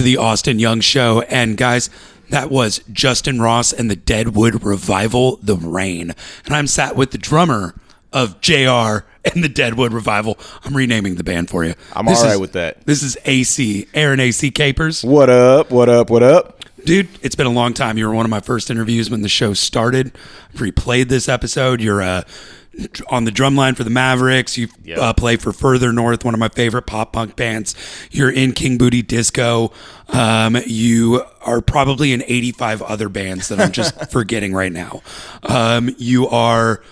the Austin Young Show. And guys, that was Justin Ross and the Deadwood Revival, The Rain. And I'm sat with the drummer of JR and the Deadwood Revival. I'm renaming the band for you. I'm all right with that. This is AC, Aaron AC Capers. What up, what up, what up? Dude, it's been a long time. You were one of my first interviews when the show started. I've replayed this episode. You're on the drum line for the Mavericks. You play for Further North, one of my favorite pop punk bands. You're in King Booty Disco. You are probably in 85 other bands that I'm just forgetting right now. You are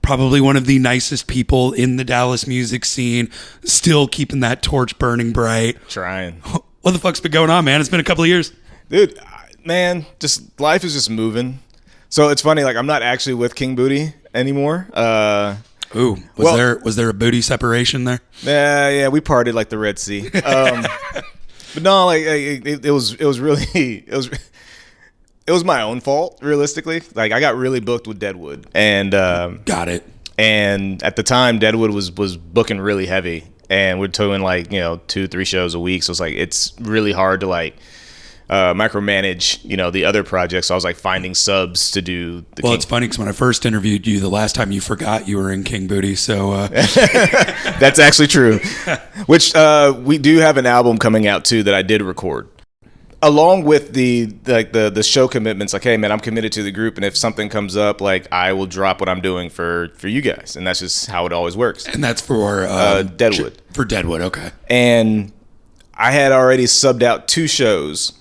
probably one of the nicest people in the Dallas music scene, still keeping that torch burning bright. Trying. What the fuck's been going on, man? It's been a couple of years. Dude, man, just life is just moving. So it's funny, like I'm not actually with King Booty anymore. Was there a booty separation there? Yeah, we partied like the Red Sea. But no, like it was really it was my own fault, realistically. Like I got really booked with Deadwood, and got it. And at the time, Deadwood was booking really heavy, and we're doing like 2-3 shows a week. So it's like it's really hard to like micromanage the other projects. So I was like finding subs to do it's funny because when I first interviewed you, the last time you forgot you were in King Booty, so that's actually true. Which we do have an album coming out too that I did record along with the show commitments. Like, hey man, I'm committed to the group, and if something comes up, like I will drop what I'm doing for you guys, and that's just how it always works. And that's for Deadwood. For Deadwood, okay. And I had already subbed out 2 shows.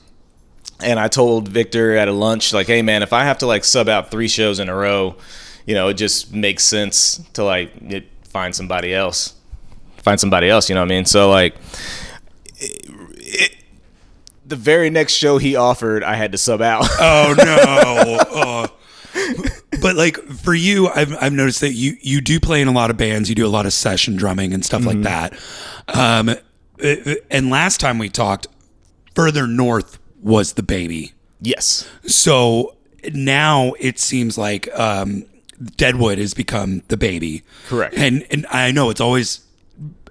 And I told Victor at a lunch, like, hey, man, if I have to, like, sub out 3 shows in a row, it just makes sense to, like, find somebody else. You know what I mean? So, like, the very next show he offered, I had to sub out. Oh, no. But, like, for you, I've noticed that you do play in a lot of bands. You do a lot of session drumming and stuff like that. And last time we talked, Further North was the baby. Yes. So now it seems like Deadwood has become the baby. Correct. And I know it's always,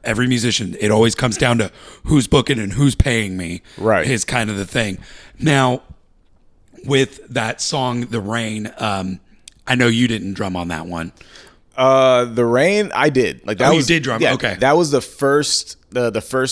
every musician, it always comes down to who's booking and who's paying me. Right. Is kind of the thing. Now, with that song, The Rain, I know you didn't drum on that one. The Rain, I did. Like that you did drum? Yeah, okay. That was the first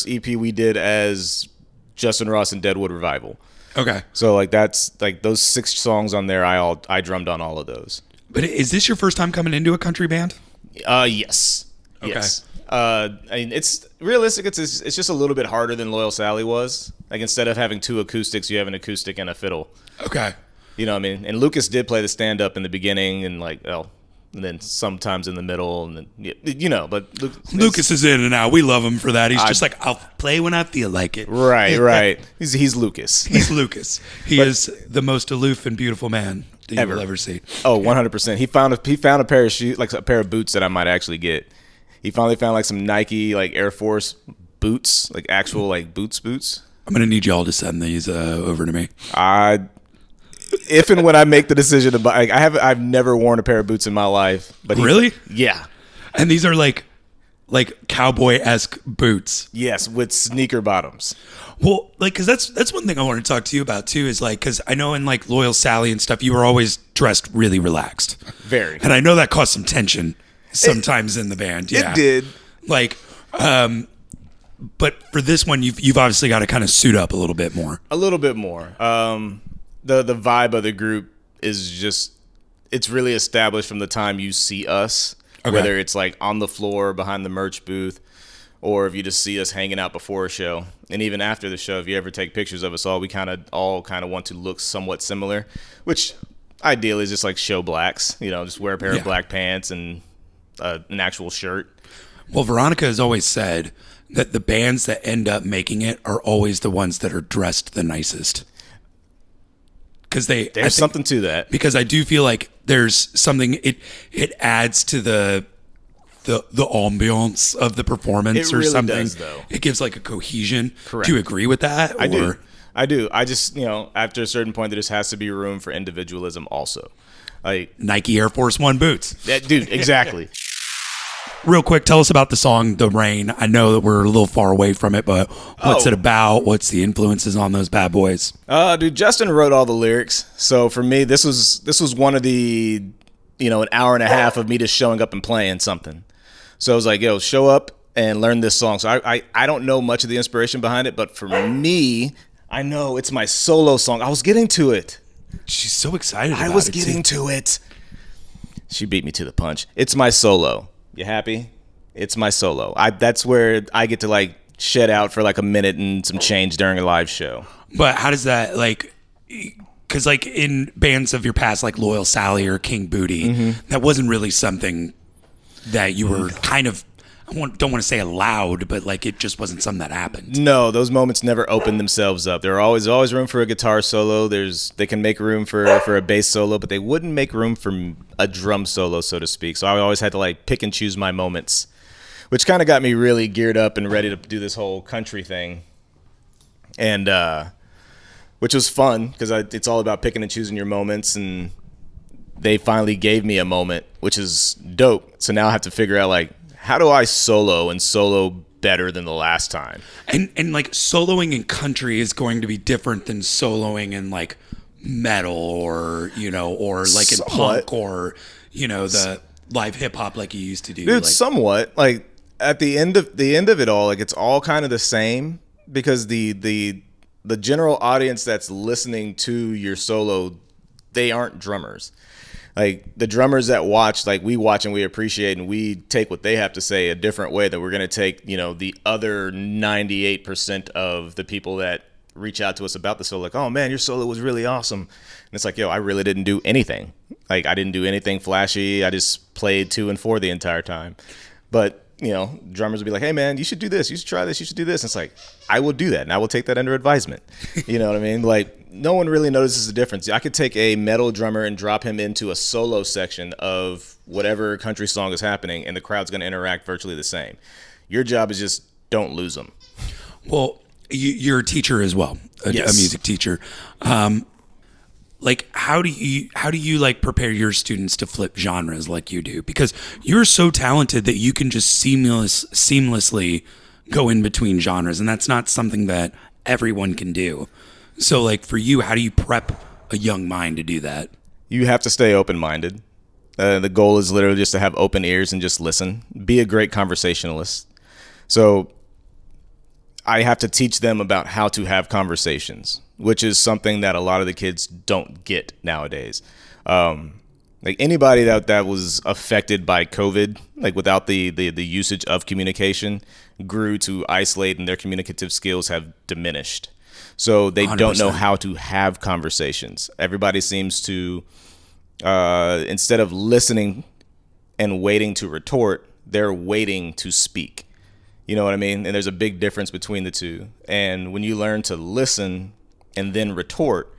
EP we did as Justin Ross and Deadwood Revival. Okay. So like that's like those 6 songs on there. I drummed on all of those. But is this your first time coming into a country band? Yes. Okay. Yes. I mean, it's realistic. It's just a little bit harder than Loyal Sally was. Like instead of having 2 acoustics, you have an acoustic and a fiddle. Okay. You know what I mean? And Lucas did play the stand up in the beginning and like and then sometimes in the middle, and then but Lucas is in and out. We love him for that. He's just like, I'll play when I feel like it. Right. He's Lucas. He's Lucas. He is the most aloof and beautiful man that you will ever see. Oh, 100%. He found a pair of shoes, like a pair of boots that I might actually get. He finally found like some Nike like Air Force boots, like actual like boots. I'm gonna need y'all to send these over to me. If and when I make the decision to buy, I've never worn a pair of boots in my life. But really? Yeah. And these are like cowboy-esque boots. Yes, with sneaker bottoms. Well, like, because that's one thing I want to talk to you about too. Is like, because I know in like Loyal Sally and stuff, you were always dressed really relaxed. Very. And I know that caused some tension sometimes in the band. Yeah, it did. Like, but for this one, you've obviously got to kind of suit up a little bit more. A little bit more. The vibe of the group is just, it's really established from the time you see us, whether it's like on the floor behind the merch booth, or if you just see us hanging out before a show. And even after the show, if you ever take pictures of us all, we all want to look somewhat similar, which ideally is just like show blacks, just wear a pair of black pants and an actual shirt. Well, Veronica has always said that the bands that end up making it are always the ones that are dressed the nicest. Because there's something to that. Because I do feel like there's something, it adds to the ambiance of the performance or really something. Does, though. It gives like a cohesion. Correct. Do you agree with that? I do. I just, after a certain point, there just has to be room for individualism also. Like Nike Air Force One boots. Dude, exactly. Real quick, tell us about the song "The Rain." I know that we're a little far away from it, but what's it about? What's the influences on those bad boys? Dude, Justin wrote all the lyrics. So for me, this was one of the, an hour and a half of me just showing up and playing something. So I was like, yo, show up and learn this song. So I don't know much of the inspiration behind it, but for me, I know it's my solo song. I was getting to it. She's so excited about it. I was getting to it. She beat me to the punch. It's my solo. You happy? It's my solo. That's where I get to like shed out for like a minute and some change during a live show. But how does that like? Because like in bands of your past, like Loyal Sally or King Booty, that wasn't really something that you were kind of. Don't want to say allowed, but like it just wasn't something that happened. No, those moments never open themselves up. There are always room for a guitar solo. They can make room for a bass solo, but they wouldn't make room for a drum solo, so to speak. So I always had to like pick and choose my moments, which kind of got me really geared up and ready to do this whole country thing, and which was fun because it's all about picking and choosing your moments. And they finally gave me a moment, which is dope. So now I have to figure out like, how do I solo better than the last time? And like soloing in country is going to be different than soloing in like metal or like in punk or the live hip hop like you used to do. Dude, somewhat. Like at the end of it all, like it's all kind of the same because the general audience that's listening to your solo, they aren't drummers. Like the drummers that watch, like we watch and we appreciate and we take what they have to say a different way that we're going to take, the other 98% of the people that reach out to us about the solo, like, oh man, your solo was really awesome. And it's like, yo, I really didn't do anything. Like I didn't do anything flashy. I just played 2 and 4 the entire time. But, drummers would be like, hey man, you should do this. You should try this. You should do this. And it's like, I will do that. And I will take that under advisement. You know what I mean? Like no one really notices the difference. I could take a metal drummer and drop him into a solo section of whatever country song is happening, and the crowd's going to interact virtually the same. Your job is just don't lose them. Well, you're a teacher as well, a music teacher. Like how do you like prepare your students to flip genres like you do? Because you're so talented that you can just seamlessly go in between genres, and that's not something that everyone can do. So like for you, how do you prep a young mind to do that? You have to stay open-minded. The goal is literally just to have open ears and just listen. Be a great conversationalist. So I have to teach them about how to have conversations, which is something that a lot of the kids don't get nowadays. Like anybody that was affected by COVID, like without the usage of communication, grew to isolate and their communicative skills have diminished. So they 100%. Don't know how to have conversations. Everybody seems to, instead of listening and waiting to retort, they're waiting to speak. You know what I mean? And there's a big difference between the two. And when you learn to listen and then retort,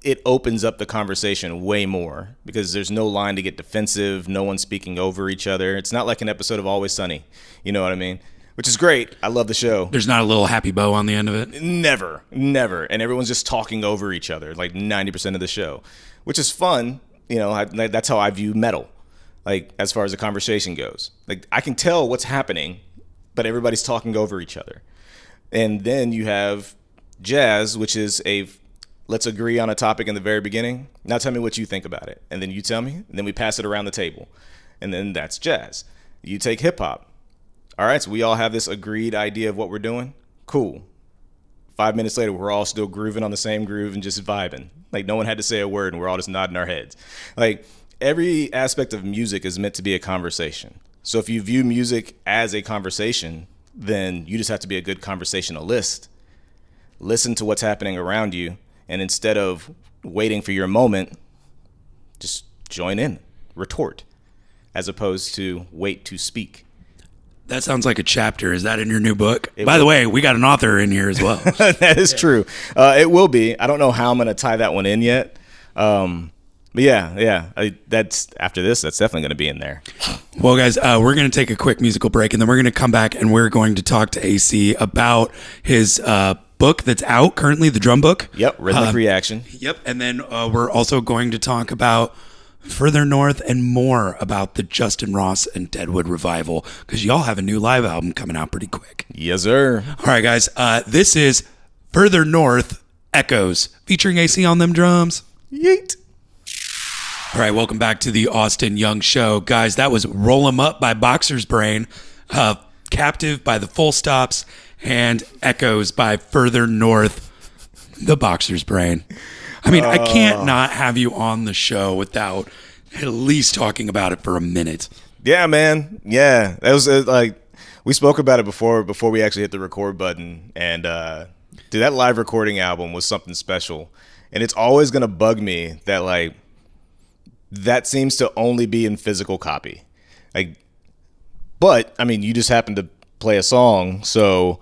it opens up the conversation way more because there's no line to get defensive, no one speaking over each other. It's not like an episode of Always Sunny. You know what I mean? Which is great. I love the show. There's not a little happy bow on the end of it? Never. And everyone's just talking over each other, like 90% of the show, which is fun. That's how I view metal, like as far as the conversation goes. Like I can tell what's happening, but everybody's talking over each other. And then you have jazz, which is let's agree on a topic in the very beginning. Now tell me what you think about it. And then you tell me, and then we pass it around the table. And then that's jazz. You take hip hop. All right, so we all have this agreed idea of what we're doing. Cool. 5 minutes later, we're all still grooving on the same groove and just vibing. Like no one had to say a word and we're all just nodding our heads. Like every aspect of music is meant to be a conversation. So if you view music as a conversation, then you just have to be a good conversationalist. Listen to what's happening around you. And instead of waiting for your moment, just join in, retort, as opposed to wait to speak. That sounds like a chapter. Is that in your new book? By the way, we got an author in here as well. That is true. It will be. I don't know how I'm going to tie that one in yet. But that's after this. That's definitely going to be in there. Well, guys, we're going to take a quick musical break, and then we're going to come back, and we're going to talk to AC about his book that's out currently, the drum book. Yep, Rhythmic Reaction. Yep, and then we're also going to talk about Further North, and more about the Justin Ross and Deadwood Revival, because y'all have a new live album coming out pretty quick. Yes, sir. All right, guys. This is Further North Echoes, featuring AC on them drums. Yeet. All right, welcome back to the Austin Young Show. Guys, that was Roll 'Em Up by Boxer's Brain, Captive by the Full Stops, and Echoes by Further North, the Boxer's Brain. I mean, I can't not have you on the show without at least talking about it for a minute. Yeah, man. Yeah, that was like we spoke about it before we actually hit the record button, and dude, that live recording album was something special, and it's always gonna bug me that like that seems to only be in physical copy, like. But I mean, you just happened to play a song, so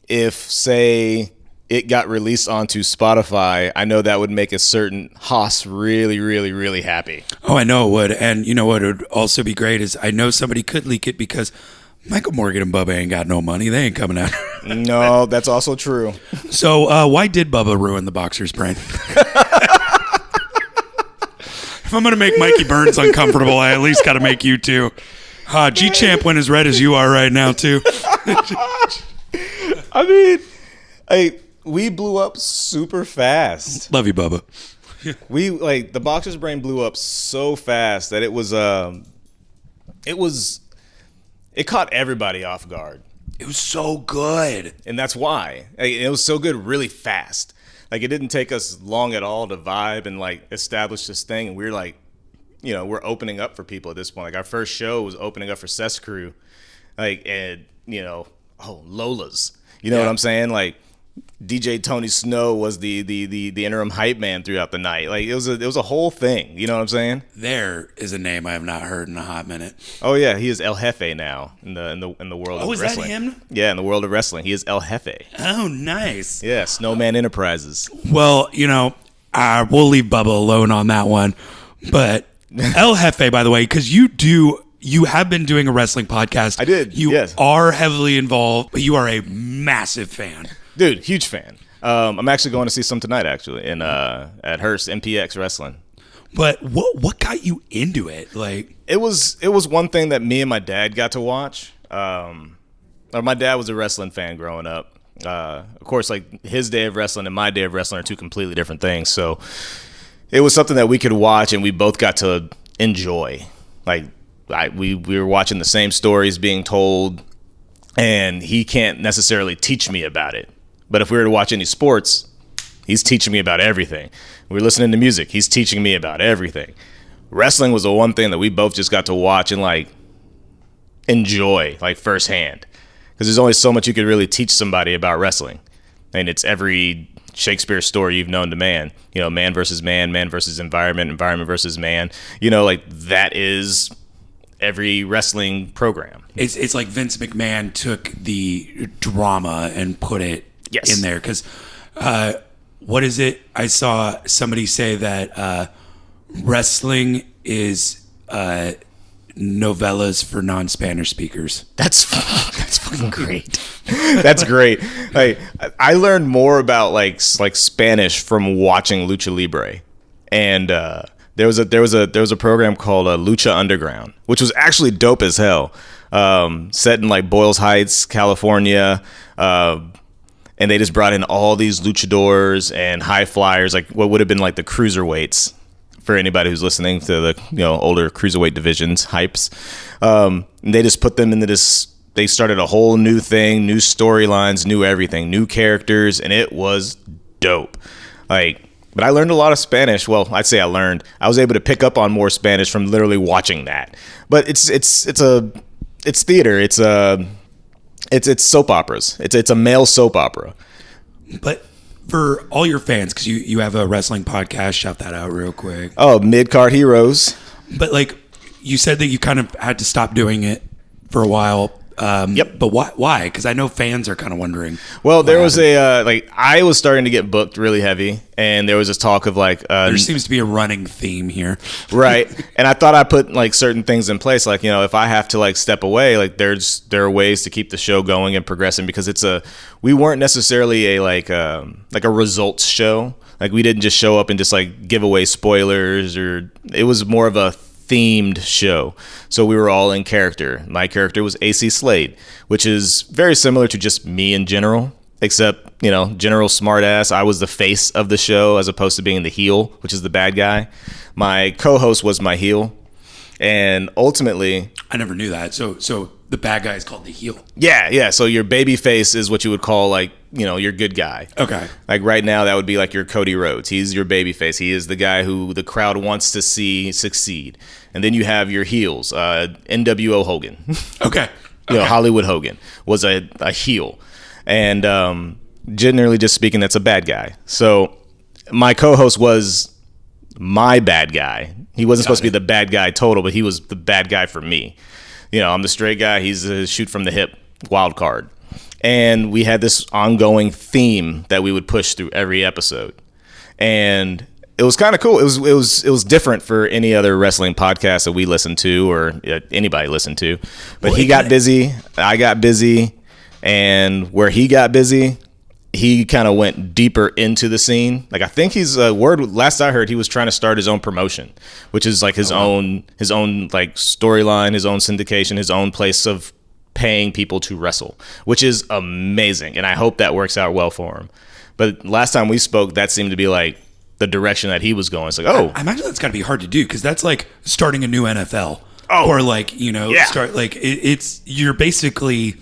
if say it got released onto Spotify, I know that would make a certain Haas really, really, really happy. Oh, I know it would. And you know what would also be great is I know somebody could leak it because Michael Morgan and Bubba ain't got no money. They ain't coming out. No, that's also true. So why did Bubba ruin the Boxer's Brain? If I'm going to make Mikey Burns uncomfortable, I at least got to make you too. G-Champ went as red as you are right now too. I mean, we blew up super fast. Love you, Bubba. We like the Boxer's Brain blew up so fast that it caught everybody off guard. It was so good. And that's why. It was so good really fast. Like it didn't take us long at all to vibe and like establish this thing, and we were like, you know, we're opening up for people at this point. Like our first show was opening up for Cess Crew. Like, and you know, Lola's. You know what I'm saying? Like DJ Tony Snow was the interim hype man throughout the night. Like it was a whole thing. You know what I'm saying? There is a name I have not heard in a hot minute. Oh yeah, he is El Jefe now in the world of wrestling. Oh, is that him? Yeah, in the world of wrestling, he is El Jefe. Oh, nice. Yeah, Snowman Enterprises. Well, you know, we'll leave Bubba alone on that one. But El Jefe, by the way, because you have been doing a wrestling podcast. I did. You are heavily involved, but you are a massive fan. Dude, huge fan. I'm actually going to see some tonight, actually, at Hearst MPX Wrestling. But what got you into it? Like it was one thing that me and my dad got to watch. My dad was a wrestling fan growing up. Of course, like his day of wrestling and my day of wrestling are two completely different things. So it was something that we could watch and we both got to enjoy. Like we were watching the same stories being told, and he can't necessarily teach me about it. But if we were to watch any sports, he's teaching me about everything. We were listening to music, he's teaching me about everything. Wrestling was the one thing that we both just got to watch and like enjoy like firsthand. Because there's only so much you could really teach somebody about wrestling. And it's every Shakespeare story you've known to man. You know, man versus man, man versus environment, environment versus man. You know, like that is every wrestling program. It's like Vince McMahon took the drama and put it in there. Because what is it? I saw somebody say that wrestling is novellas for non-Spanish speakers. That's fucking great. That's great. Like I learned more about like Spanish from watching Lucha Libre, and there was a program called Lucha Underground, which was actually dope as hell. Set in like Boyle Heights, California, and they just brought in all these luchadors and high flyers, like what would have been like the cruiserweights. For anybody who's listening to the older cruiserweight divisions, hypes, they just put them into this. They started a whole new thing, new storylines, new everything, new characters, and it was dope. Like, but I learned a lot of Spanish. Well, I'd say I was able to pick up on more Spanish from literally watching that. But it's theater. It's soap operas. It's a male soap opera. But for all your fans, because you have a wrestling podcast, shout that out real quick. Oh, Mid-Card Heroes. But like you said that you kind of had to stop doing it for a while. Yep. But why? Because I know fans are kind of wondering. Well, there was I was starting to get booked really heavy, and there was this talk of like there seems to be a running theme here, right? And I thought I put like certain things in place, like if I have to like step away, like there are ways to keep the show going and progressing, because we weren't necessarily a results show. Like, we didn't just show up and just like give away spoilers, or it was more of a themed show. So we were all in character. My character was AC Slade, which is very similar to just me in general, except, general smartass. I was the face of the show as opposed to being the heel, which is the bad guy. My co-host was my heel. And ultimately, I never knew that. So the bad guy is called the heel. Yeah. So your baby face is what you would call like, your good guy. Okay. Like right now, that would be like your Cody Rhodes. He's your baby face. He is the guy who the crowd wants to see succeed. And then you have your heels, NWO Hogan. Okay. Hollywood Hogan was a heel. And generally just speaking, that's a bad guy. So my co-host was my bad guy. He wasn't supposed to be the bad guy total, but he was the bad guy for me. I'm the straight guy. He's a shoot from the hip wild card. And we had this ongoing theme that we would push through every episode. And it was kind of cool. It was different for any other wrestling podcast that we listened to or anybody listened to. But he got busy, I got busy, and where he got busy, he kind of went deeper into the scene. Like, I think last I heard, he was trying to start his own promotion, which is like his own like storyline, his own syndication, his own place of paying people to wrestle, which is amazing. And I hope that works out well for him. But last time we spoke, that seemed to be like the direction that he was going. It's like, I imagine that's got to be hard to do, because that's like starting a new NFL. Or like, start like you're basically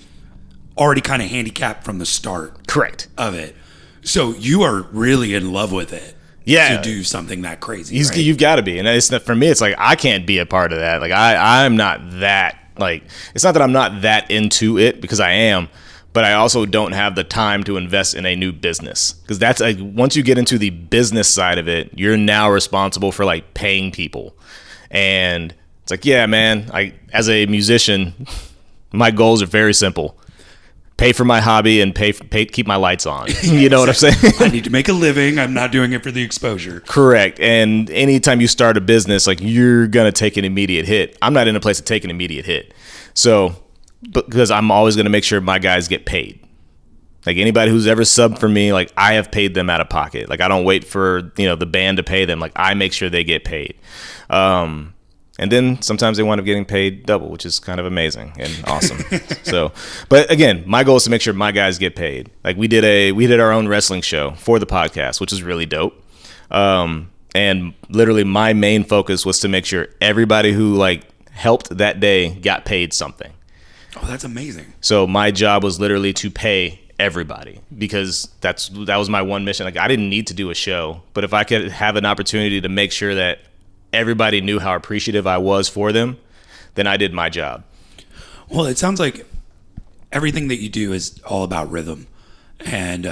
already kind of handicapped from the start. Correct. Of it. So you are really in love with it. Yeah. To do something that crazy. Right? You've got to be. And for me, it's like, I can't be a part of that. Like, I'm not that, like, it's not that I'm not that into it, because I am, but I also don't have the time to invest in a new business. Because that's like, once you get into the business side of it, you're now responsible for like paying people. And it's like, yeah, man, as a musician, my goals are very simple. Pay for my hobby and keep my lights on. You know what I'm saying? I need to make a living. I'm not doing it for the exposure. Correct. And anytime you start a business, like, you're going to take an immediate hit. I'm not in a place to take an immediate hit. So, because I'm always going to make sure my guys get paid. Like, anybody who's ever subbed for me, like, I have paid them out of pocket. Like, I don't wait for, the band to pay them. Like, I make sure they get paid. And then sometimes they wind up getting paid double, which is kind of amazing and awesome. So, but again, my goal is to make sure my guys get paid. Like, we did our own wrestling show for the podcast, which is really dope. And literally my main focus was to make sure everybody who like helped that day got paid something. Oh, that's amazing. So my job was literally to pay everybody, because that was my one mission. Like, I didn't need to do a show, but if I could have an opportunity to make sure that everybody knew how appreciative I was for them, then I did my job. Well, it sounds like everything that you do is all about rhythm. And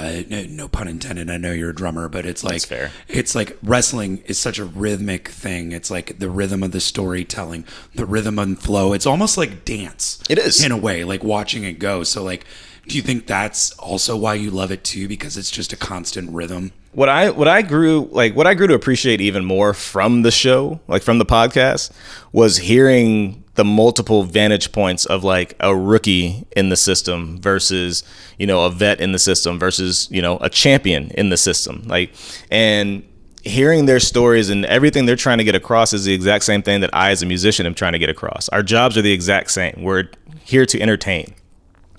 no pun intended, I know you're a drummer, but it's like, that's fair. It's like wrestling is such a rhythmic thing. It's like the rhythm of the storytelling, the rhythm and flow. It's almost like dance. It is. In a way, like watching it go. So like, do you think that's also why you love it too? Because it's just a constant rhythm? What I grew to appreciate even more from the show, like from the podcast, was hearing the multiple vantage points of like a rookie in the system versus, a vet in the system versus, a champion in the system. Like, and hearing their stories and everything they're trying to get across is the exact same thing that I as a musician am trying to get across. Our jobs are the exact same. We're here to entertain.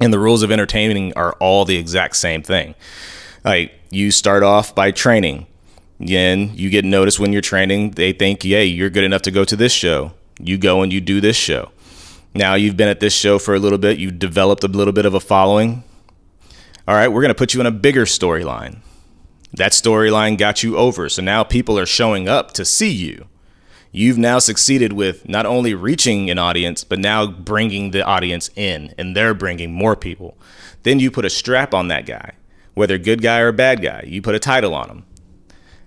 And the rules of entertaining are all the exact same thing. Like, you start off by training. Then you get noticed when you're training. They think, yeah, you're good enough to go to this show. You go and you do this show. Now you've been at this show for a little bit. You've developed a little bit of a following. All right, we're going to put you in a bigger storyline. That storyline got you over. So now people are showing up to see you. You've now succeeded with not only reaching an audience, but now bringing the audience in, and they're bringing more people. Then you put a strap on that guy, whether good guy or bad guy. You put a title on him,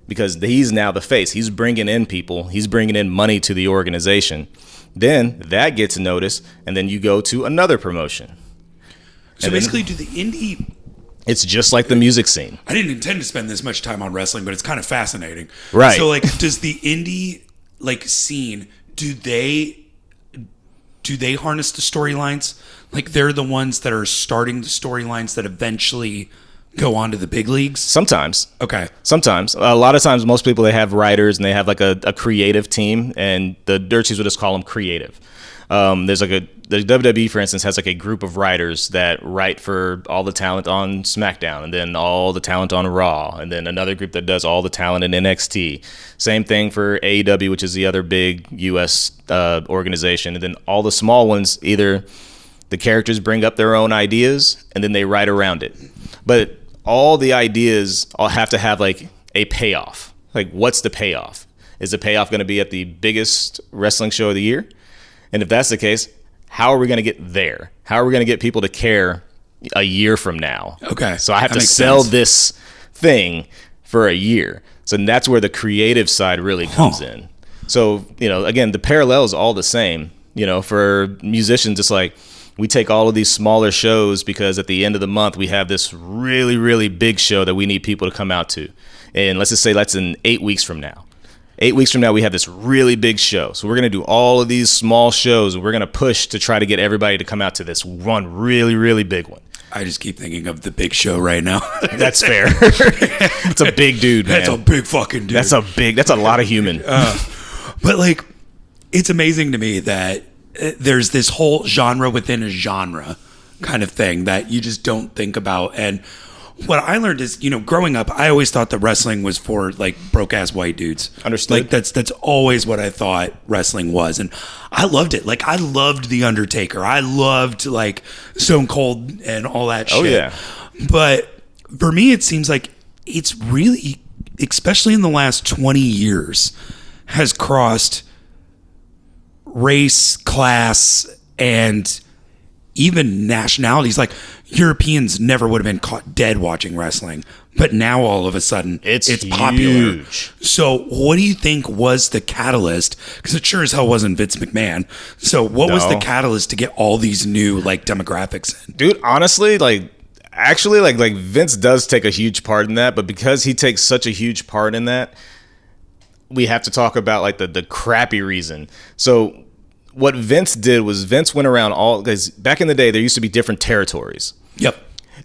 because he's now the face. He's bringing in people. He's bringing in money to the organization. Then that gets noticed, and then you go to another promotion. So basically, do the indie... It's just like the music scene. I didn't intend to spend this much time on wrestling, but it's kind of fascinating. Right. So, like, does the indie... like scene, do they harness the storylines? Like, they're the ones that are starting the storylines that eventually go on to the big leagues? Sometimes. Okay. Sometimes. A lot of times, most people, they have writers and they have like a creative team, and the Dirt Sheets would just call them creative. There's like the WWE, for instance, has like a group of writers that write for all the talent on SmackDown, and then all the talent on Raw, and then another group that does all the talent in NXT. Same thing for AEW, which is the other big U.S. Organization. And then all the small ones, either the characters bring up their own ideas and then they write around it. But all the ideas all have to have like a payoff. Like, what's the payoff? Is the payoff going to be at the biggest wrestling show of the year? And if that's the case, how are we going to get there? How are we going to get people to care a year from now? Okay. So I have to sell this thing for a year. So that's where the creative side really comes in. So, again, the parallel is all the same. For musicians, it's like we take all of these smaller shows because at the end of the month, we have this really, really big show that we need people to come out to. And let's just say that's in 8 weeks from now. 8 weeks from now, we have this really big show. So we're going to do all of these small shows, and we're going to push to try to get everybody to come out to this one really, really big one. I just keep thinking of the Big Show right now. That's fair. It's a big dude, man. That's a big fucking dude. That's a lot of human. But like, it's amazing to me that there's this whole genre within a genre kind of thing that you just don't think about. And what I learned is, growing up, I always thought that wrestling was for like broke ass white dudes. Understood. Like that's always what I thought wrestling was, and I loved it. Like I loved The Undertaker. I loved like Stone Cold and all that shit. Oh yeah. But for me, it seems like it's really, especially in the last 20 years, has crossed race, class, and even nationalities. Like Europeans never would have been caught dead watching wrestling, but now all of a sudden it's popular. So what do you think was the catalyst? Because it sure as hell wasn't Vince McMahon. So what was the catalyst to get all these new like demographics in? Dude, honestly, like Vince does take a huge part in that, but because he takes such a huge part in that, we have to talk about like the crappy reason. So what Vince did was Vince went around because back in the day there used to be different territories. Yep.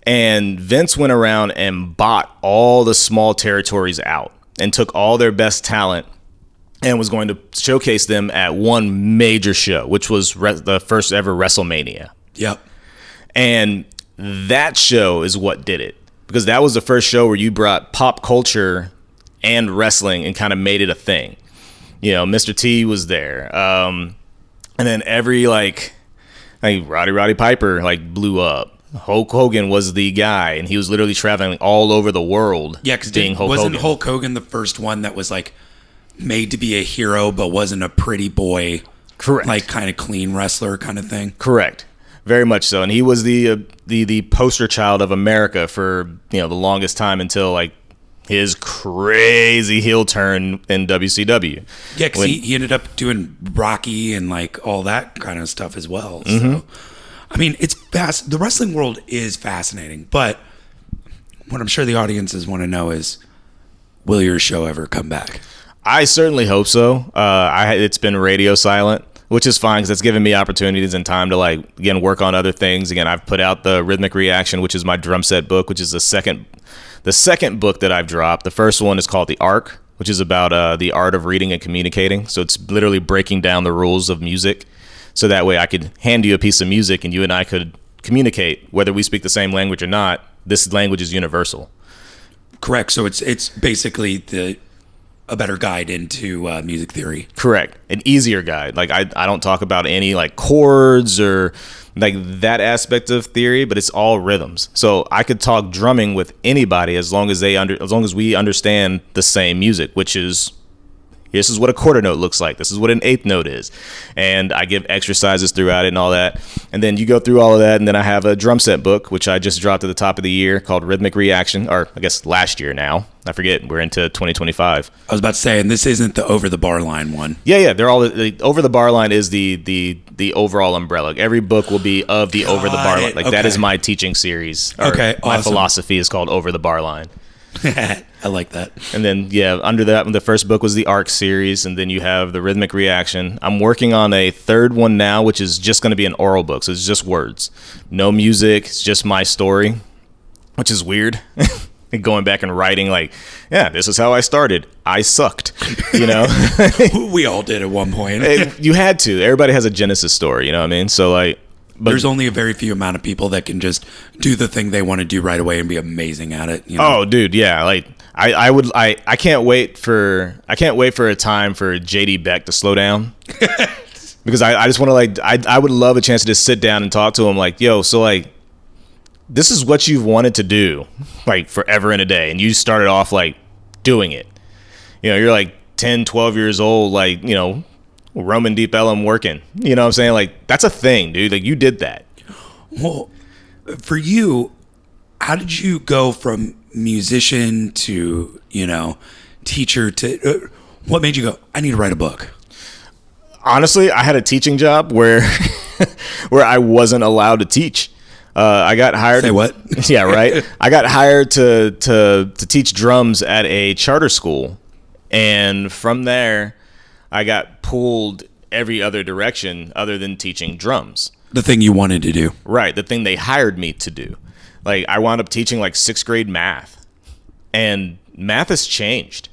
And Vince went around and bought all the small territories out and took all their best talent and was going to showcase them at one major show, which was the first ever WrestleMania. Yep. And that show is what did it, because that was the first show where you brought pop culture and wrestling and kind of made it a thing. Mr. T was there. And then every like Roddy Piper like blew up. Hulk Hogan was the guy, and he was literally traveling all over the world. Yeah, because wasn't Hulk Hogan the first one that was like made to be a hero but wasn't a pretty boy? Correct. Like kind of clean wrestler kind of thing. Correct. Very much so. And he was the poster child of America for the longest time until like his crazy heel turn in WCW. Yeah, because he ended up doing Rocky and like all that kind of stuff as well. So, I mean, it's fast. The wrestling world is fascinating, but what I'm sure the audiences want to know is, will your show ever come back? I certainly hope so. It's been radio silent, which is fine because it's given me opportunities and time to like again work on other things. Again, I've put out the Rhythmic Reaction, which is my drum set book, which is the second book that I've dropped. The first one is called The Arc, which is about the art of reading and communicating. So it's literally breaking down the rules of music. So that way I could hand you a piece of music and you and I could communicate, whether we speak the same language or not. This language is universal. Correct. So it's basically a better guide into music theory. Correct. An easier guide. Like I don't talk about any like chords or like that aspect of theory, but it's all rhythms. So I could talk drumming with anybody as long as we understand the same music, which is, this is what a quarter note looks like. This is what an eighth note is. And I give exercises throughout it and all that. And then you go through all of that. And then I have a drum set book, which I just dropped at the top of the year called Rhythmic Reaction, or I guess last year now. I forget. We're into 2025. I was about to say, and this isn't the Over the Barline one. Yeah. They're all Over the Barline is the overall umbrella. Every book will be of the Over the Barline. Like that is my teaching series. Okay. My philosophy is called Over the Barline. I like that. And then, under that, the first book was the Arc series, and then you have the Rhythmic Reaction. I'm working on a third one now, which is just going to be an oral book, so it's just words. No music, it's just my story. which is weird. And going back and writing like, yeah, this is how I started. I sucked, you know. We all did at one point. You had to. Everybody has a Genesis story, you know what I mean? So like, but there's only a very few amount of people that can just do the thing they want to do right away and be amazing at it. You know? Oh, dude, yeah. Like I can't wait for a time for JD Beck to slow down. Because I just want to like, I would love a chance to just sit down and talk to him like, yo, so like, this is what you've wanted to do like forever and a day. And you started off like doing it. You know, you're like 10, 12 years old, like, you know, Roman Deep Ellum working. You know what I'm saying? Like, that's a thing, dude. Like, you did that. Well, for you, how did you go from musician to, you know, teacher to, what made you go, I need to write a book? Honestly, I had a teaching job where where I wasn't allowed to teach. I got hired. Say what? Yeah, right. I got hired to teach drums at a charter school, and from there, I got pulled every other direction other than teaching drums. The thing you wanted to do. Right, the thing they hired me to do. Like, I wound up teaching like 6th grade math, and math has changed.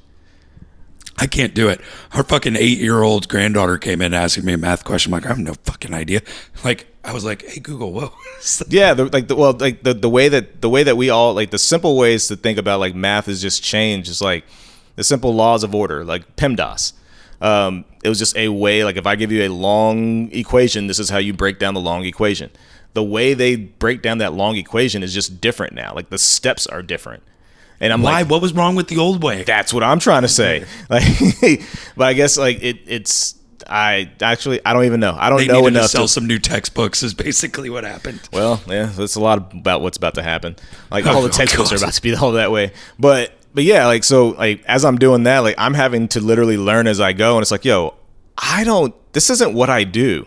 I can't do it. Our fucking 8-year-old granddaughter came in asking me a math question. I'm like, I have no fucking idea. Like, I was like, hey, Google, whoa. Yeah, the way that we all, like, the simple ways to think about like math is just changed. It's like the simple laws of order, like PEMDAS. It was just a way, like, if I give you a long equation, this is how you break down the long equation. The way they break down that long equation is just different now. Like, the steps are different. And I'm why? like, What was wrong with the old way? That's what I'm trying to say. Like, but I guess like I don't even know. I don't they know needed enough to sell some new textbooks is basically what happened. Well, yeah, that's a lot about what's about to happen. Like, all the textbooks are about to be all that way. But yeah, like, so like as I'm doing that, like, I'm having to literally learn as I go, and it's like, yo, this isn't what I do,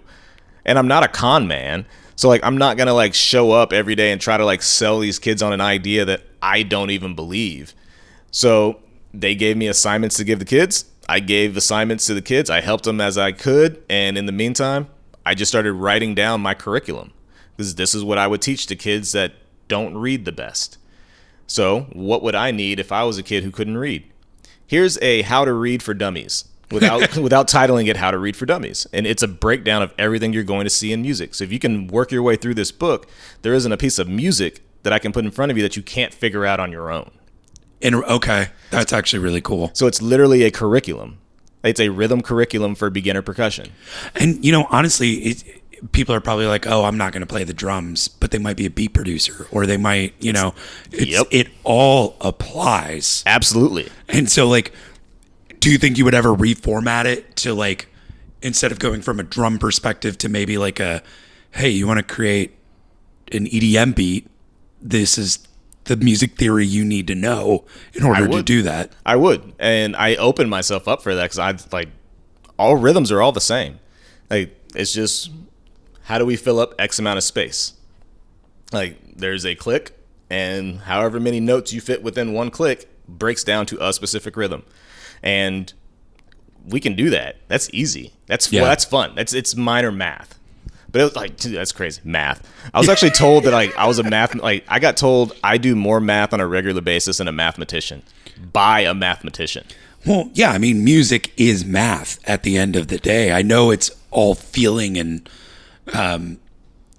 and I'm not a con man. So like, I'm not gonna like show up every day and try to like sell these kids on an idea that I don't even believe. So they gave me assignments to give the kids. I gave assignments to the kids. I helped them as I could. And in the meantime, I just started writing down my curriculum, because this is what I would teach to kids that don't read the best. So what would I need if I was a kid who couldn't read? Here's a how to read for dummies without titling it How to Read for Dummies. And it's a breakdown of everything you're going to see in music. So if you can work your way through this book, there isn't a piece of music that I can put in front of you that you can't figure out on your own. And okay, that's actually really cool. So it's literally a curriculum. It's a rhythm curriculum for beginner percussion. And, you know, honestly, people are probably like, oh, I'm not going to play the drums, but they might be a beat producer, or they might, you know, it all applies. Absolutely. And so, like, do you think you would ever reformat it to, like, instead of going from a drum perspective to maybe like a, hey, you want to create an EDM beat, this is the music theory you need to know in order to do that? I would. And I opened myself up for that, because I like, all rhythms are all the same. Like, it's just, how do we fill up X amount of space? Like, there's a click, and however many notes you fit within one click breaks down to a specific rhythm. And we can do that. That's easy. That's fun. It's minor math. But it was like, dude, that's crazy. Math. I was actually told that like I was a math, like I got told I do more math on a regular basis than a mathematician by a mathematician. Well, yeah, I mean, music is math at the end of the day. I know it's all feeling and you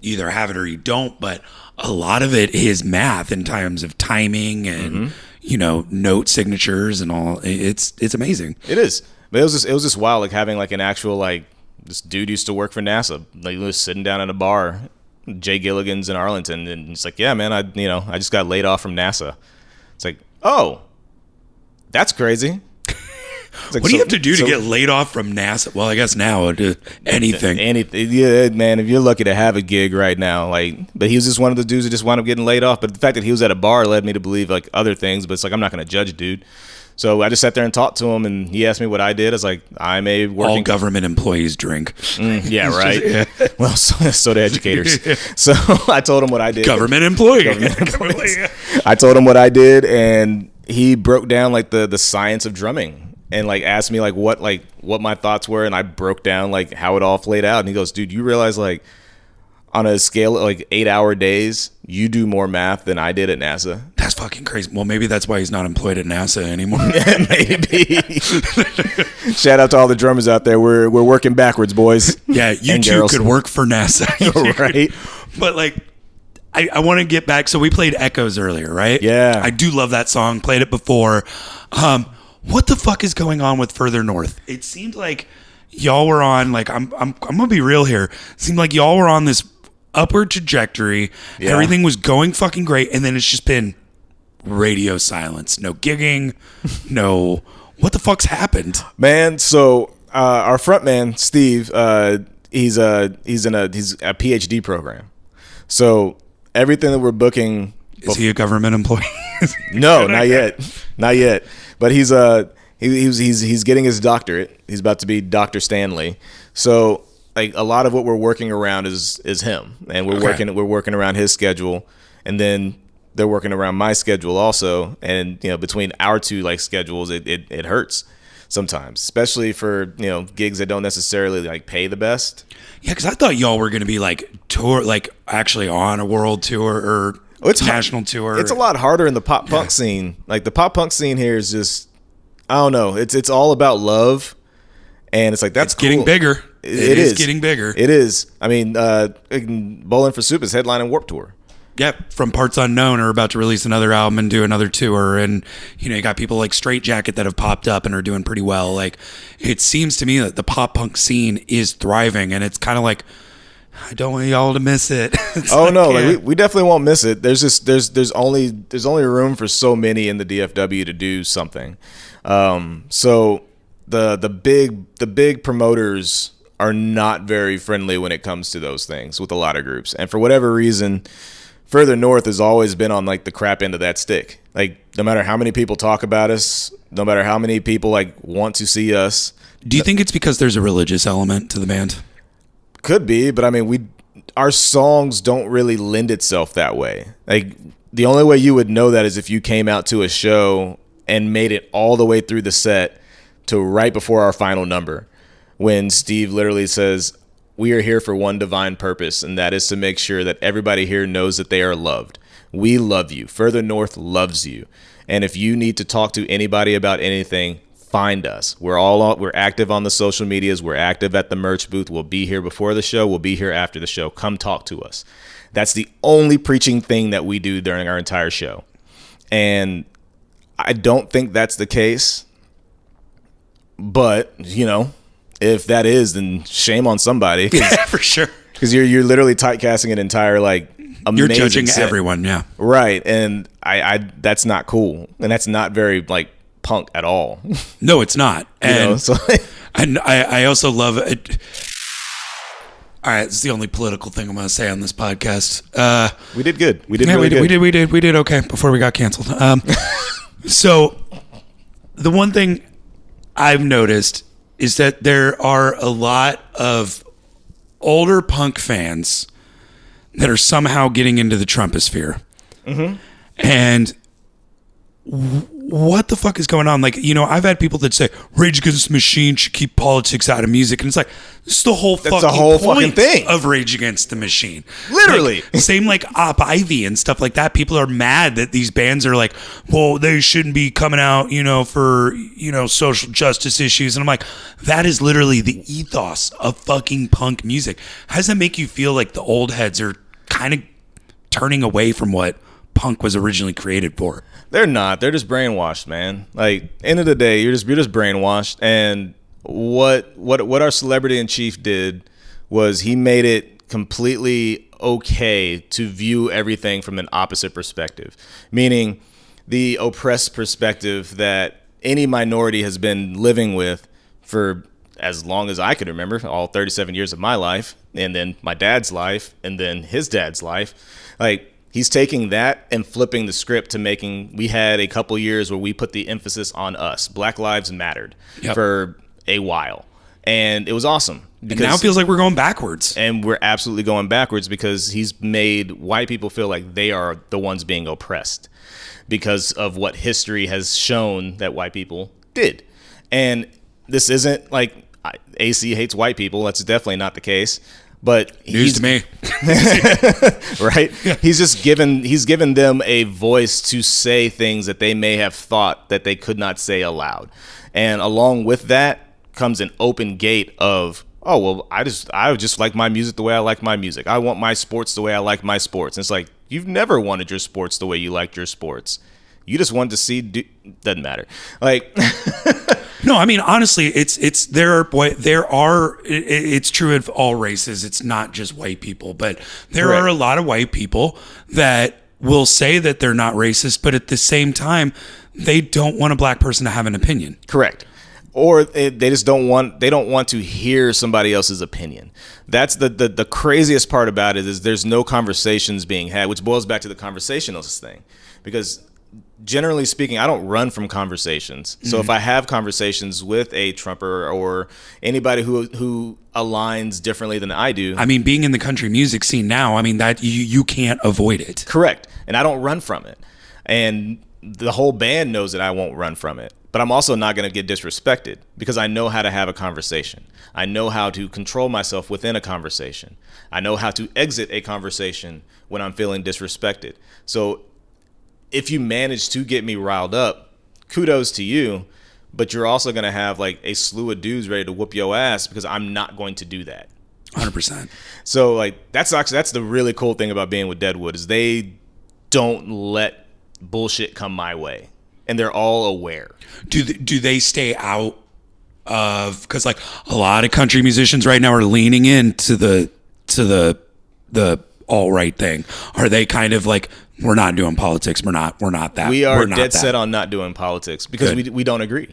either have it or you don't, but a lot of it is math in terms of timing and you know, note signatures and all. It's amazing. It is. But it was just wild, like having like an actual, like, this dude used to work for NASA. Like, he was sitting down at a bar, Jay Gilligan's in Arlington, and it's like, yeah, man, I just got laid off from NASA. It's like, oh, that's crazy. Like, what do you have to do to get laid off from NASA? Well, I guess now anything. Yeah, man. If you're lucky to have a gig right now, like, but he was just one of the dudes who just wound up getting laid off. But the fact that he was at a bar led me to believe like other things. But it's like, I'm not going to judge, dude. So I just sat there and talked to him, and he asked me what I did. I was like, I'm a working. All government employees drink. Yeah, right. Well, so do educators. Yeah. So I told him what I did. Government employees. I told him what I did, and he broke down like the science of drumming. And like asked me like what my thoughts were, and I broke down like how it all played out. And he goes, dude, you realize like on a scale of like 8-hour days, you do more math than I did at NASA. That's fucking crazy. Well, maybe that's why he's not employed at NASA anymore. Maybe. Shout out to all the drummers out there. We're working backwards, boys. Yeah, you two could work for NASA. Right. But like, I want to get back. So we played Echoes earlier, right? Yeah. I do love that song. Played it before. What the fuck is going on with Further North? It seemed like y'all were on, like, I'm gonna be real here. It seemed like y'all were on this upward trajectory. Yeah. Everything was going fucking great, and then it's just been radio silence. No gigging. No. What the fuck's happened, man? So our front man Steve, he's in a PhD program. So everything that we're booking. Is he a government employee? No, not yet. But he's getting his doctorate. He's about to be Dr. Stanley. So like a lot of what we're working around is him, and we're working around his schedule, and then they're working around my schedule also. And between our two like schedules, it hurts sometimes, especially for gigs that don't necessarily like pay the best. Yeah, because I thought y'all were going to be like tour, like actually on a world tour or national tour. It's a lot harder in the pop punk scene. Like the pop punk scene here is just, I don't know. It's all about love, and it's like that's cool. Getting bigger. It is getting bigger. It is. I mean, Bowling for Soup is headlining Warped Tour. Yep, from Parts Unknown are about to release another album and do another tour, and you got people like Straight Jacket that have popped up and are doing pretty well. Like, it seems to me that the pop punk scene is thriving, and it's kind of like, I don't want y'all to miss it. We definitely won't miss it. There's only room for so many in the DFW to do something. So the big promoters are not very friendly when it comes to those things with a lot of groups, and for whatever reason, Further North has always been on like the crap end of that stick. Like no matter how many people talk about us, no matter how many people like want to see us. Do you think it's because there's a religious element to the band? Could be, but I mean, our songs don't really lend itself that way. Like the only way you would know that is if you came out to a show and made it all the way through the set to right before our final number, when Steve literally says, "We are here for one divine purpose, and that is to make sure that everybody here knows that they are loved. We love you. Further North loves you. And if you need to talk to anybody about anything, find us. We're active on the social medias. We're active at the merch booth. We'll be here before the show. We'll be here after the show. Come talk to us." That's the only preaching thing that we do during our entire show. And I don't think that's the case. But, if that is, then shame on somebody. Yeah, for sure. Because you're literally typecasting an entire like amazing You're judging set. Everyone, yeah. Right, and I that's not cool, and that's not very like punk at all. No, it's not. And so and I also love it. All right, this is the only political thing I'm going to say on this podcast. We did good. We did okay before we got canceled. So the one thing I've noticed is that there are a lot of older punk fans that are somehow getting into the Trumposphere. Mm-hmm. And what the fuck is going on? Like, I've had people that say Rage Against the Machine should keep politics out of music. And it's like, this is the whole fucking thing of Rage Against the Machine. Literally. Like, same like Op Ivy and stuff like that. People are mad that these bands are like, well, they shouldn't be coming out, for, social justice issues. And I'm like, that is literally the ethos of fucking punk music. How does that make you feel like the old heads are kind of turning away from what punk was originally created for? They're not. They're just brainwashed, man. Like, end of the day, you're just brainwashed. And what our celebrity in chief did was he made it completely okay to view everything from an opposite perspective, meaning the oppressed perspective that any minority has been living with for as long as I could remember, all 37 years of my life, and then my dad's life, and then his dad's life. Like, he's taking that and flipping the script to making, we had a couple years where we put the emphasis on us. Black Lives Mattered for a while. And it was awesome. Because now it feels like we're going backwards. And we're absolutely going backwards because he's made white people feel like they are the ones being oppressed because of what history has shown that white people did. And this isn't like AC hates white people. That's definitely not the case. But news to me. Right? He's given them a voice to say things that they may have thought that they could not say aloud. And along with that comes an open gate of, oh, well, I just like my music the way I like my music. I want my sports the way I like my sports. And it's like, you've never wanted your sports the way you liked your sports. You just wanted to see, doesn't matter. Like, no, I mean, honestly, it's true of all races. It's not just white people, but there are a lot of white people that will say that they're not racist, but at the same time, they don't want a black person to have an opinion. Correct. Or they don't want to hear somebody else's opinion. That's the craziest part about it, is there's no conversations being had, which boils back to the conversationalist thing. Because generally speaking, I don't run from conversations. So if I have conversations with a Trumper or anybody who aligns differently than I do. I mean, being in the country music scene now, I mean, that you can't avoid it. Correct. And I don't run from it. And the whole band knows that I won't run from it. But I'm also not going to get disrespected, because I know how to have a conversation. I know how to control myself within a conversation. I know how to exit a conversation when I'm feeling disrespected. So if you manage to get me riled up, kudos to you, but you're also going to have like a slew of dudes ready to whoop your ass, because I'm not going to do that. 100%. So like that's the really cool thing about being with Deadwood, is they don't let bullshit come my way. And they're all aware. Do they stay out of, because like a lot of country musicians right now are leaning into the all right thing? Are they kind of like, we're not doing politics, we're not that? We are dead set on not doing politics, because we don't agree.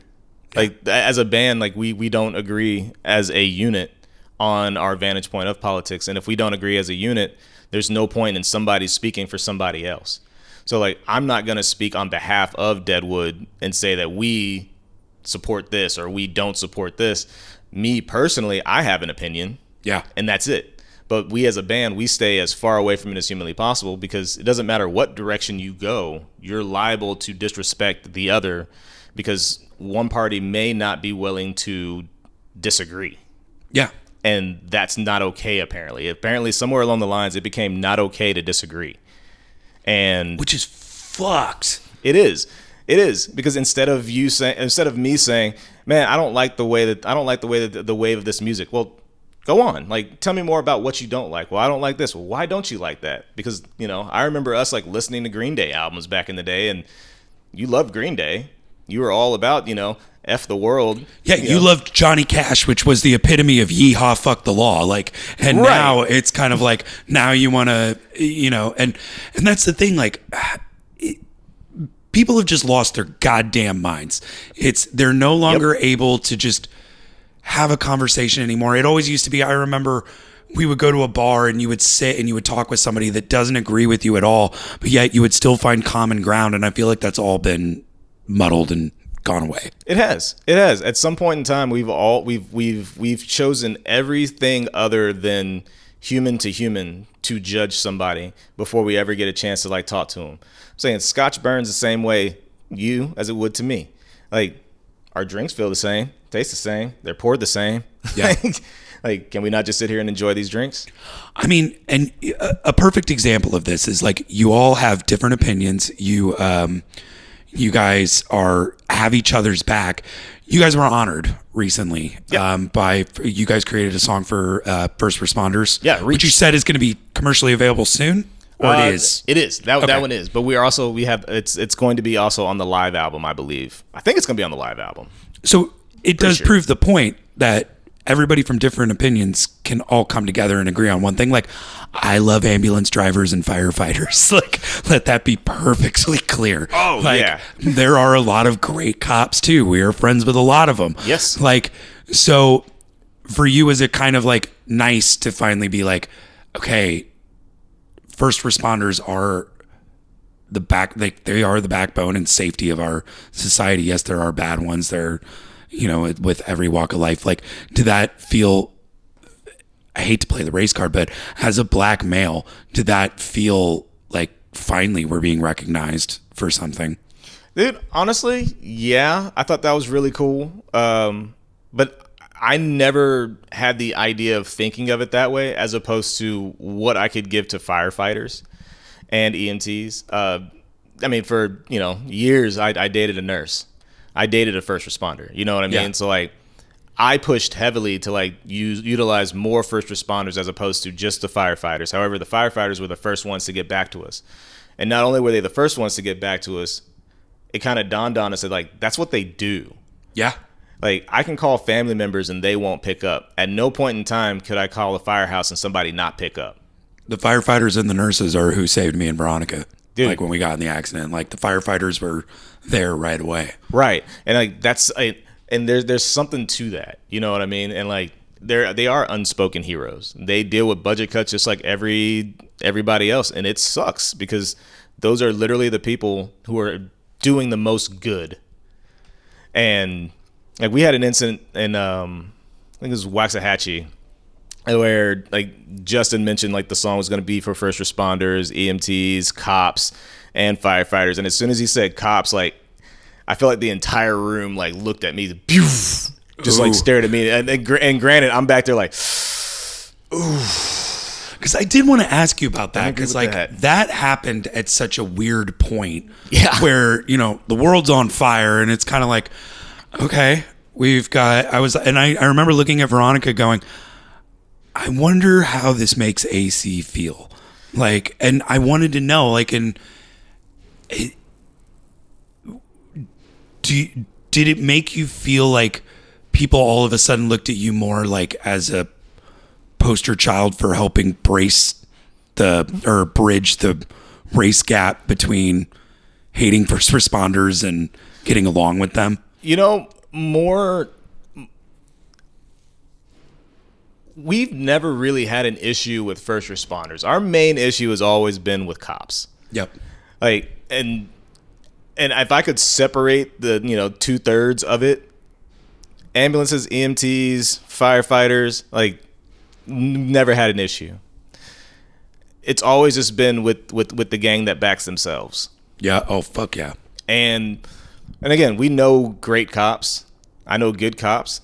Like as a band, like we don't agree as a unit on our vantage point of politics. And if we don't agree as a unit, there's no point in somebody speaking for somebody else. So, like, I'm not going to speak on behalf of Deadwood and say that we support this or we don't support this. Me, personally, I have an opinion. Yeah. And that's it. But we as a band, we stay as far away from it as humanly possible, because it doesn't matter what direction you go, you're liable to disrespect the other, because one party may not be willing to disagree. Yeah. And that's not okay, apparently. Apparently, somewhere along the lines, it became not okay to disagree. And which is fucked. It is because instead of me saying, man, I don't like the way that the wave of this music. Well, go on, like, tell me more about what you don't like. Well, I don't like this. Well, why don't you like that? Because, I remember us like listening to Green Day albums back in the day, and you loved Green Day. You were all about, F the world. Yeah, you loved Johnny Cash, which was the epitome of yeehaw, fuck the law. Like, and right. Now it's kind of like, now you want to, and that's the thing. Like, people have just lost their goddamn minds. They're no longer able to just have a conversation anymore. It always used to be, I remember we would go to a bar and you would sit and you would talk with somebody that doesn't agree with you at all, but yet you would still find common ground. And I feel like that's all been muddled and gone away. It has. At some point in time, we've chosen everything other than human to human to judge somebody before we ever get a chance to like talk to them. I'm saying Scotch burns the same way you as it would to me. Like, our drinks feel the same, taste the same, they're poured the same. Yeah. Like, can we not just sit here and enjoy these drinks? I mean, and a perfect example of this is like, you all have different opinions. You guys have each other's back. You guys were honored recently by you guys created a song for first responders. Yeah, which you said is going to be commercially available soon, or it is. It is that one is. But it's going to be also on the live album, I believe. I think it's going to be on the live album. So it does prove the point that everybody from different opinions can all come together and agree on one thing. Like, I love ambulance drivers and firefighters. Like, let that be perfectly clear. Oh, like, yeah. There are a lot of great cops too. We are friends with a lot of them. Yes. Like, so for you, is it kind of like nice to finally be like, okay, first responders are they are the backbone and safety of our society. Yes, there are bad ones. They're, with every walk of life. Like, did that feel, I hate to play the race card, but as a black male, did that feel like finally we're being recognized for something? Dude, honestly, yeah, I thought that was really cool. But I never had the idea of thinking of it that way, as opposed to what I could give to firefighters and EMTs. I mean, for, years, I dated a nurse. I dated a first responder. You know what I mean? So, like, I pushed heavily to, like, utilize more first responders as opposed to just the firefighters. However, the firefighters were the first ones to get back to us. And not only were they the first ones to get back to us, it kind of dawned on us that, like, that's what they do. Yeah. Like, I can call family members and they won't pick up. At no point in time could I call a firehouse and somebody not pick up. The firefighters and the nurses are who saved me and Veronica. Dude. Like, when we got in the accident, like, the firefighters were there right away. Right. And, like, and there's something to that. You know what I mean? And, like, they are unspoken heroes. They deal with budget cuts just like everybody else. And it sucks because those are literally the people who are doing the most good. And, like, we had an incident in, I think it was Waxahachie, where, like, Justin mentioned, like, the song was going to be for first responders, EMTs, cops, and firefighters. And as soon as he said cops, like, I felt like the entire room, like, looked at me, just like stared at me. And granted, I'm back there like, ooh. Because I did want to ask you about that, because, like, that happened at such a weird point. Yeah. Where, the world's on fire, and it's kind of like, okay, I remember looking at Veronica going, I wonder how this makes AC feel. Like, and I wanted to know, like, did it make you feel like people all of a sudden looked at you more like as a poster child for helping bridge the race gap between hating first responders and getting along with them? We've never really had an issue with first responders. Our main issue has always been with cops. Yep. Like, and if I could separate the, 2/3 of it, ambulances, EMTs, firefighters, like, never had an issue. It's always just been with the gang that backs themselves. Yeah. Oh, fuck yeah. And again, we know great cops. I know good cops.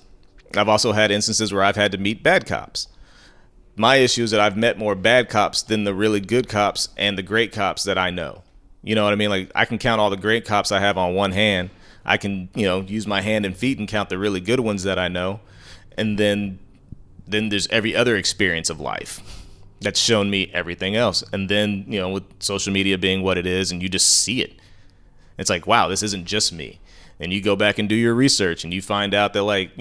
I've also had instances where I've had to meet bad cops. My issue is that I've met more bad cops than the really good cops and the great cops that I know. You know what I mean? Like, I can count all the great cops I have on one hand. I can, use my hand and feet and count the really good ones that I know. And then there's every other experience of life that's shown me everything else. And then, with social media being what it is, and you just see it. It's like, wow, this isn't just me. And you go back and do your research and you find out that, like,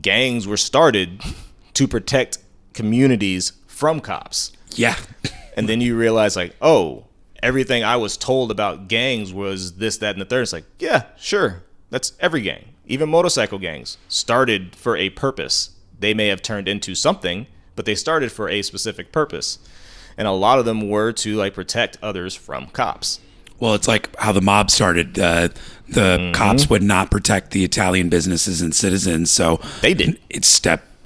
gangs were started to protect communities from cops. Yeah. And then you realize, like, oh, everything I was told about gangs was this, that, and the third. It's like, yeah, sure. That's every gang. Even motorcycle gangs started for a purpose. They may have turned into something, but they started for a specific purpose. And a lot of them were to, like, protect others from cops. Well, it's like how the mob started. The cops would not protect the Italian businesses and citizens, so they did.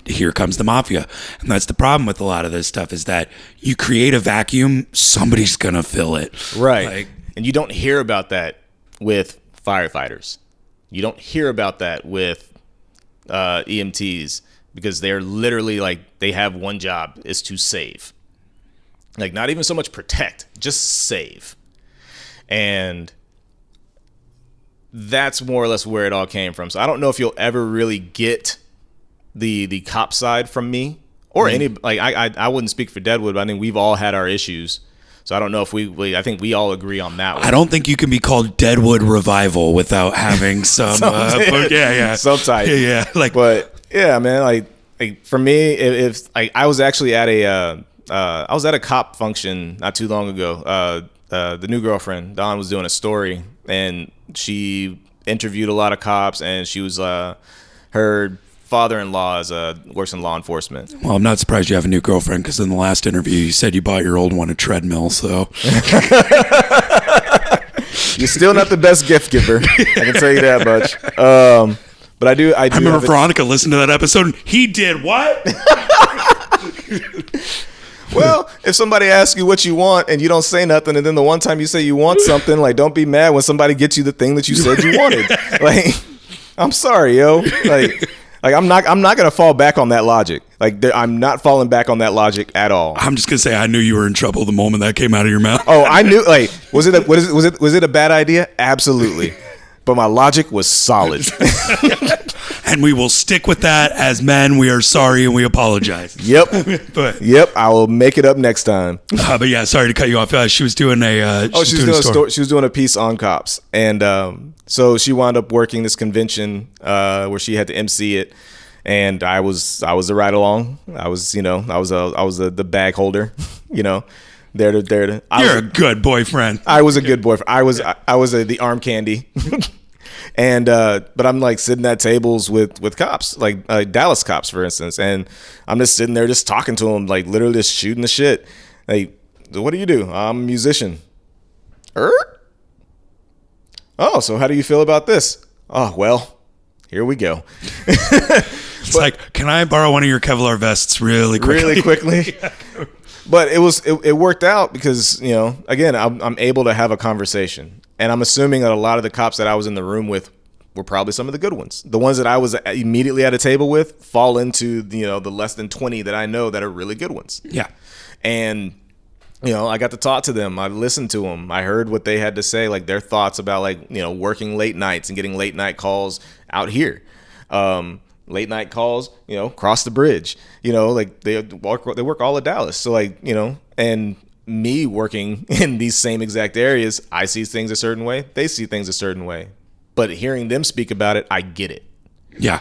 Here comes the mafia. And that's the problem with a lot of this stuff, is that you create a vacuum, somebody's going to fill it. Right. And you don't hear about that with firefighters. You don't hear about that with EMTs, because they're literally, like, they have one job, is to save. Like, not even so much protect, just save. And that's more or less where it all came from. So I don't know if you'll ever really get the cop side from me or any, like, I wouldn't speak for Deadwood, but I think we've all had our issues. So I don't know if I think we all agree on that one. I don't think you can be called Deadwood Revival without having some some type. Yeah. Like, but yeah, man, like for me, if I was actually at a cop function not too long ago. The new girlfriend, Dawn, was doing a story, and she interviewed a lot of cops, and she was her father-in-law works in law enforcement. Well, I'm not surprised you have a new girlfriend, because in the last interview you said you bought your old one a treadmill, so. You're still not the best gift giver, I can tell you that much. But I do remember Veronica listened to that episode, and he did what? Well, if somebody asks you what you want and you don't say nothing, and then the one time you say you want something, like, don't be mad when somebody gets you the thing that you said you wanted. Like, I'm sorry, yo. Like, Like I'm not gonna fall back on that logic. Like I'm not falling back on that logic at all. I'm just gonna say I knew you were in trouble the moment that came out of your mouth. Oh, I knew. Like, was it a bad idea? Absolutely. But my logic was solid. And we will stick with that. As men, we are sorry and we apologize. Yep. But yep, I will make it up next time. But yeah, sorry to cut you off. She was doing a she was doing a piece on cops, and so she wound up working this convention where she had to MC it, and I was the ride along. I was the bag holder, there to. You're a good boyfriend. I was a good boyfriend. I was the arm candy. And but I'm like sitting at tables with cops, like Dallas cops, for instance, and I'm just sitting there just talking to them, like literally just shooting the shit. Like, what do you do? I'm a musician. Oh, so how do you feel about this? Oh, well, here we go. It's like, can I borrow one of your Kevlar vests really quickly? Really quickly. Yeah. But it worked out because, again, I'm able to have a conversation. And I'm assuming that a lot of the cops that I was in the room with were probably some of the good ones. The ones that I was immediately at a table with fall into, the less than 20 that I know that are really good ones. Yeah. And, I got to talk to them. I listened to them. I heard what they had to say, like their thoughts about working late nights and getting late night calls out here. Late night calls, cross the bridge, like they work all of Dallas. So and me working in these same exact areas, I see things a certain way. They see things a certain way, but hearing them speak about it, I get it. Yeah.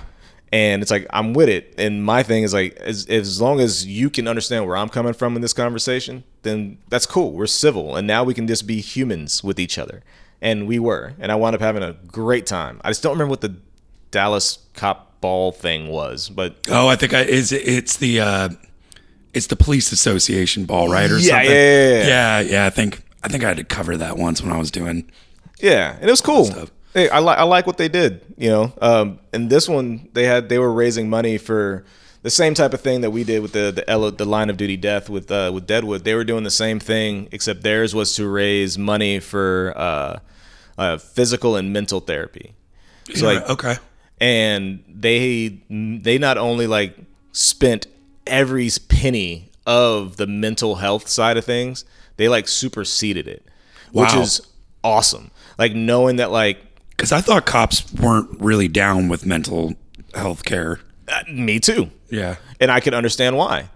And it's like, I'm with it. And my thing is like, as long as you can understand where I'm coming from in this conversation, then that's cool. We're civil. And now we can just be humans with each other. And we were, and I wound up having a great time. I just don't remember what the Dallas cop ball thing was, but I think it's the police association ball, right? Or something. Yeah. I think I had to cover that once when I was doing. Yeah, and it was cool. Hey, I like what they did. And this one they were raising money for the same type of thing that we did with the line of duty death with Deadwood. They were doing the same thing, except theirs was to raise money for physical and mental therapy. So okay. And they not only spent every penny of the mental health side of things, they superseded it, which is awesome. Knowing that because I thought cops weren't really down with mental health care. Me too. Yeah. And I could understand why.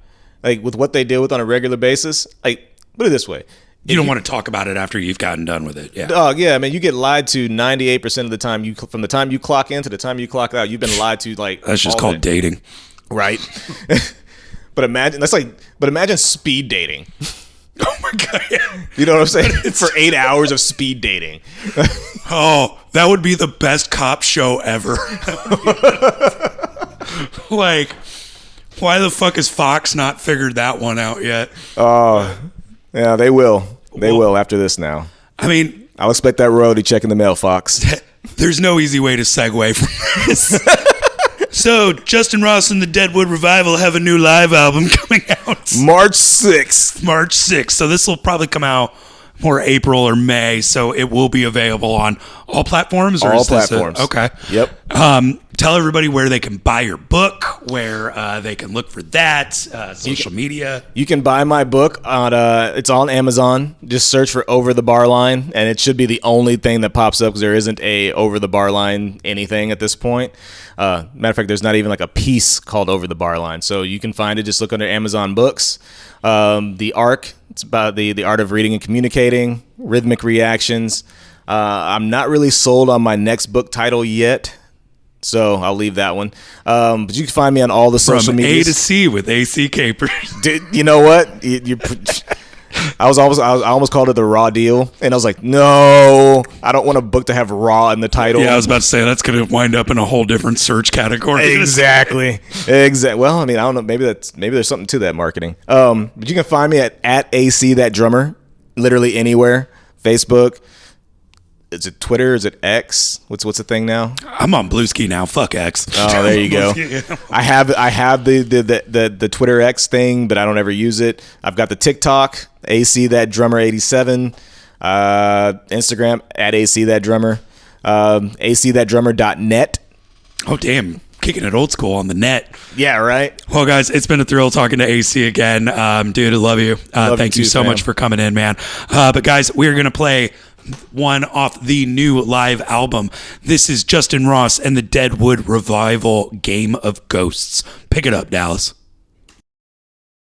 With what they deal with on a regular basis, put it this way. You don't want to talk about it after you've gotten done with it. Yeah. Dog, yeah. I mean, you get lied to 98% of the time. From the time you clock in to the time you clock out, you've been lied to That's just called dating. Right. But imagine speed dating. Oh my God. Yeah. You know what I'm saying? For 8 hours of speed dating. Oh, that would be the best cop show ever. Why the fuck has Fox not figured that one out yet? Yeah, they will. They will after this now. I mean, I'll expect that royalty check in the mail, Fox. There's no easy way to segue from this. So, Justin Ross and the Deadwood Revival have a new live album coming out. March 6th. March 6th. So this will probably come out more April or May. So it will be available on all platforms? All platforms. Okay. Yep. Tell everybody where they can buy your book, where they can look for that, social media. You can buy my book on it's on Amazon. Just search for Over the Barline, and it should be the only thing that pops up because there isn't a Over the Barline anything at this point. Matter of fact, there's not even a piece called Over the Barline. So you can find it. Just look under Amazon Books. The ARC, it's about the art of reading and communicating, rhythmic reactions. I'm not really sold on my next book title yet. So I'll leave that one. But you can find me on all the social media. From A to C with AC Capers. You know what? I almost called it the raw deal, and I was like, no, I don't want a book to have raw in the title. Yeah, I was about to say that's going to wind up in a whole different search category. Exactly. Well, I mean, I don't know. Maybe there's something to that marketing. But you can find me at AC That Drummer, literally anywhere. Facebook. Is it Twitter? Is it X? What's the thing now? I'm on Bluesky now. Fuck X. Oh, there you go. I have the Twitter X thing, but I don't ever use it. I've got the TikTok, AC That Drummer 87, Instagram at AC That Drummer, acthatdrummer.net. Oh damn! kicking it old school on the net. Yeah, right. Well, guys, it's been a thrill talking to AC again. Dude, I love you. Thank you so much for coming in, man. But guys, we're going to play one off the new live album. This is Justin Ross and the Deadwood Revival, Game of Ghosts. Pick it up, Dallas.